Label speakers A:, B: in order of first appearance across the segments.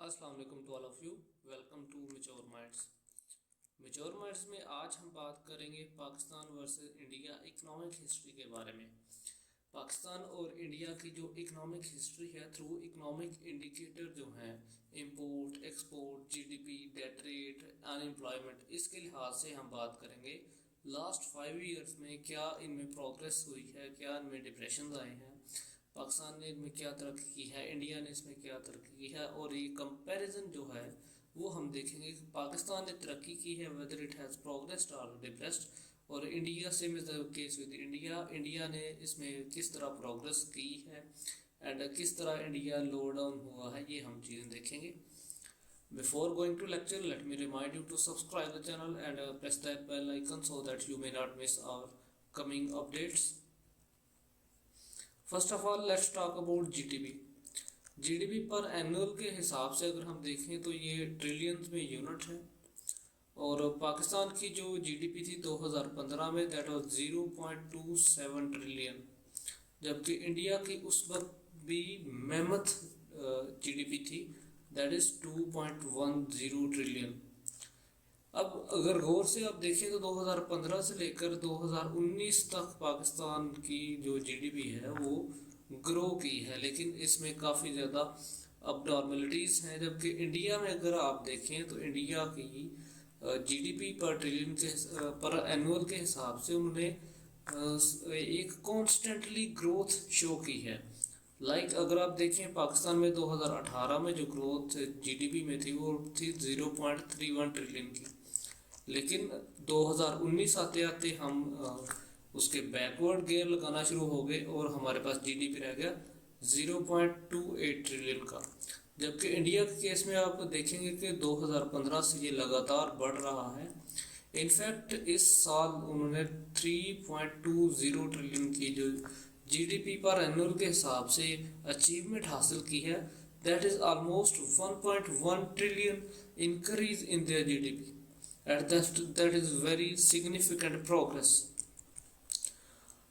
A: السلام علیکم to all of you, welcome to mature minds. Mature minds میں آج ہم بات کریں گے Pakistan versus India economic history کے بارے میں۔ پاکستان اور انڈیا کی جو اکنامک ہسٹری ہے تھرو اکنامک انڈیکیٹر جو ہیں import, export, G D P, debt rate, unemployment, اس کے لحاظ سے ہم بات کریں گے لاسٹ 5 ایئرس میں کیا ان میں پروگریس ہوئی ہے، کیا ان میں ڈپریشنز آئے ہیں، پاکستان نے ان میں کیا ترقی کی ہے، انڈیا نے اس میں کیا ترقی کی ہے، اور یہ کمپیریزن جو ہے وہ ہم دیکھیں گے کہ پاکستان نے ترقی کی ہے whether it has progressed or depressed، اور انڈیا سے کیس ود انڈیا نے اس میں کس طرح پروگریس کی ہے اینڈ کس طرح انڈیا لو ڈاؤن ہوا ہے، یہ ہم چیزیں دیکھیں گے۔ Before going to lecture, let me remind you to subscribe the channel and press that bell icon so that you may not miss our coming updates. First of all, let's talk about GDP. G D P پر annual کے حساب سے اگر ہم دیکھیں تو یہ trillions میں یونٹ ہے، اور پاکستان کی جو جی ڈی پی تھی 2015 میں دیٹ واز 0.27 ٹریلین، جبکہ انڈیا کی اس وقت بھی میمتھ جی ڈی پی تھی دیٹ از 2.10 ٹریلین۔ اب اگر غور سے آپ دیکھیں تو 2015 سے لے کر 2019 تک پاکستان کی جو جی ڈی پی ہے وہ گرو کی ہے، لیکن اس میں کافی زیادہ اب نارملٹیز ہیں، جبکہ انڈیا میں اگر آپ دیکھیں تو انڈیا کی جی ڈی پی پر ٹریلین کے پر اینول کے حساب سے انہوں نے ایک کانسٹنٹلی گروتھ شو کی ہے۔ اگر آپ دیکھیں پاکستان میں 2018 میں جو گروتھ جی ڈی پی میں تھی وہ تھی 0.31 ٹریلین کی، لیکن 2019 آتے آتے ہم اس کے بیکورڈ گیئر لگانا شروع ہو گئے اور ہمارے پاس جی ڈی پی رہ گیا 0.28 ٹریلین کا، جبکہ انڈیا کے کیس میں آپ دیکھیں گے کہ 2015 سے یہ لگاتار بڑھ رہا ہے۔ انفیکٹ اس سال انہوں نے 3.20 ٹریلین کی جو جی ڈی پی پر اینول کے حساب سے اچیومنٹ حاصل کی ہے، that is almost 1.1 trillion increase in their G D P, and that is very significant progress.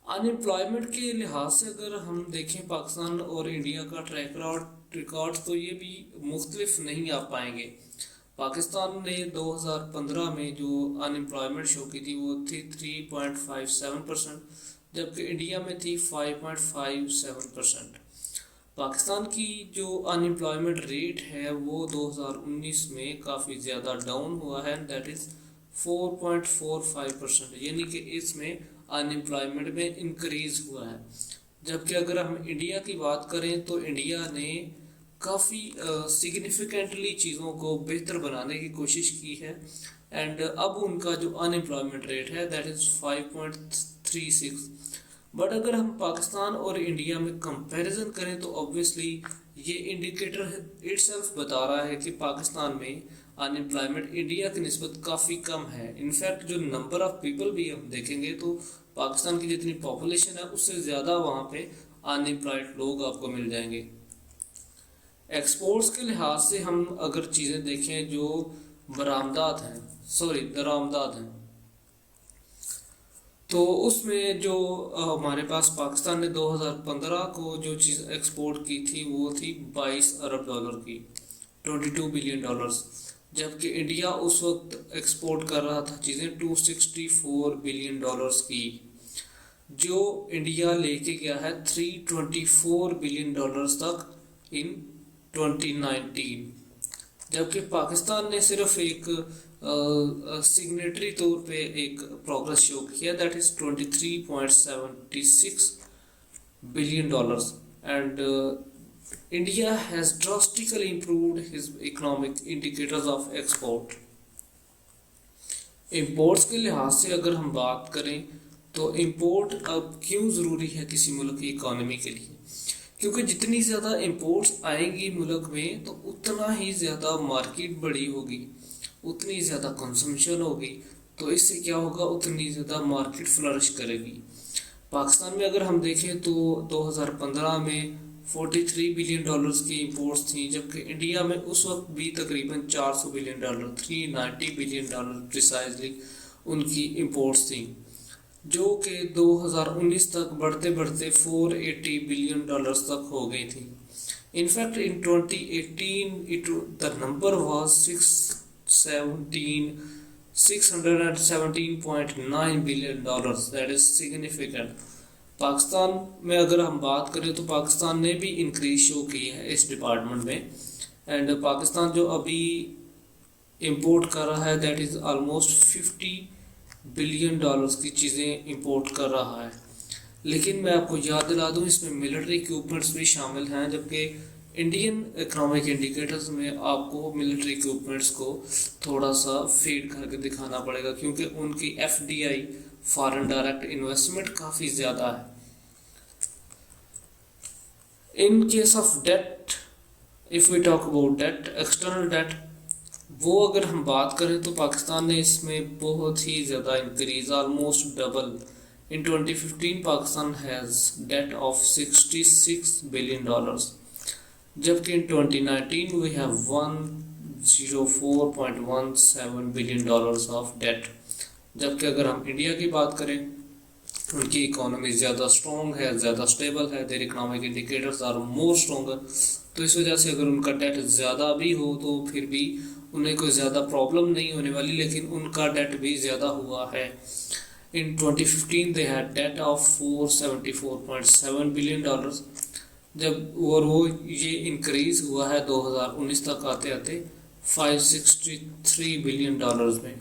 A: In employment کے لحاظ سے اگر ہم دیکھیں پاکستان اور انڈیا کا ٹریک ریکارڈ تو یہ بھی مختلف نہیں آ پائیں گے۔ پاکستان نے 2015 میں جو ان امپلائمنٹ شو کی تھی وہ تھی 3.57%، جبکہ انڈیا میں تھی 5.57%۔ پاکستان کی جو ان امپلائمنٹ ریٹ ہے وہ 2019 میں کافی زیادہ ڈاؤن ہوا ہے، دیٹ از 4.45%، یعنی کہ اس میں ان امپلائمنٹ میں انکریز ہوا ہے۔ جبکہ اگر ہم انڈیا کی بات کریں تو انڈیا نے کافی سگنیفیکنٹلی چیزوں کو بہتر بنانے کی کوشش کی ہے، اینڈ اب ان کا جو ان امپلائمنٹ ریٹ ہے دیٹ از 5.36۔ بٹ اگر ہم پاکستان اور انڈیا میں کمپیریزن کریں تو اوبویسلی یہ انڈیکیٹر اٹ سیلف بتا رہا ہے کہ پاکستان میں ان امپلائمنٹ انڈیا کی نسبت کافی کم ہے۔ انفیکٹ جو نمبر آف پیپل بھی ہم دیکھیں گے تو پاکستان کی جتنی پاپولیشن ہے اس سے زیادہ وہاں پہ ان امپلائڈ لوگ آپ کو مل جائیں گے۔ ایکسپورٹس کے لحاظ سے ہم اگر چیزیں دیکھیں جو درآمدات ہیں تو اس میں جو ہمارے پاس پاکستان نے 2015 کو جو چیز ایکسپورٹ کی تھی وہ تھی 22 ارب ڈالر کی، 22 بلین ڈالرز، جبکہ انڈیا اس وقت ایکسپورٹ کر رہا تھا چیزیں 264 بلین ڈالرز کی، جو انڈیا لے کے گیا ہے 324 بلین ڈالرز تک ان 2019، جبکہ پاکستان نے صرف ایک سگنیٹری طور پہ ایک پروگرس شو کیا that is 23.76 billion dollars, and India has drastically improved his economic indicators of export. Imports کے لحاظ سے اگر ہم بات کریں تو امپورٹ اب کیوں ضروری ہے کسی ملک کی اکانومی کے لیے؟ کیونکہ جتنی زیادہ امپورٹس آئیں گی ملک میں تو اتنا ہی زیادہ مارکیٹ بڑی ہوگی، اتنی زیادہ کنزمپشن ہوگی، تو اس سے کیا ہوگا، اتنی زیادہ مارکیٹ فلرش کرے گی۔ پاکستان میں اگر ہم دیکھیں تو 2015 میں 43 بلین ڈالرز کی امپورٹس تھیں، جبکہ انڈیا میں اس وقت بھی تقریباً 400 billion dollar 390 billion dollar precisely ان کی امپورٹس تھیں۔ جو کہ 2019 تک بڑھتے بڑھتے $480 بلین تک ہو گئی تھی. In fact, in 2018, the number was 617.9 billion dollars. That is significant. Pakistan میں اگر ہم بات کریں تو پاکستان نے بھی انکریز شو کی ہے اس ڈپارٹمنٹ میں. اینڈ پاکستان جو ابھی امپورٹ کر رہا ہے دیٹ از آلموسٹ $50 بلین کی چیزیں امپورٹ کر رہا ہے. لیکن میں آپ کو یاد دلا دوں اس میں ملٹری اکوپمنٹس بھی شامل ہیں، جبکہ انڈین اکنامک انڈیکیٹرز میں آپ کو ملٹری اکوپمنٹس کو تھوڑا سا فیڈ کر کے دکھانا پڑے گا، کیونکہ ان کی FDI فارن ڈائریکٹ انویسٹمنٹ کافی زیادہ ہے. In case of debt, if we talk about debt, external debt, وہ اگر ہم بات کریں تو پاکستان نے اس میں بہت ہی زیادہ increase, almost double. In 2015 Pakistan has debt of $66 billion، جبکہ in 2019 we have $104.17 billion of debt. جبکہ اگر ہم انڈیا کی بات کریں ان کی اکانومی زیادہ اسٹرانگ ہے، زیادہ اسٹیبل ہے، their economic indicators are more stronger. تو اس وجہ سے اگر ان کا ڈیٹ زیادہ بھی ہو تو پھر بھی انہیں کوئی زیادہ پرابلم نہیں ہونے والی، لیکن ان کا ڈیٹ بھی زیادہ ہوا ہے. In 2015 they had debt of $474.7 billion، جب اور وہ یہ انکریز ہوا ہے 2019 تک آتے آتے $563 بلین میں.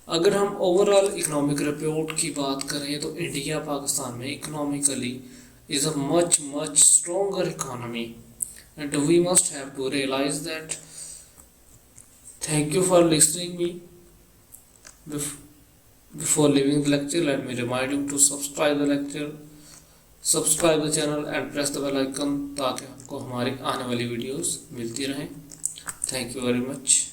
A: اگر ہم اوورآل اکنامک رپورٹ کی بات کریں تو انڈیا پاکستان میں economically is a much stronger economy and we must have to realize that. Thank you for listening me. Before leaving the lecture, let me remind you to subscribe the lecture, subscribe the channel and press the bell icon تاکہ آپ کو ہماری آنے والی videos ملتی رہیں. Thank you very much.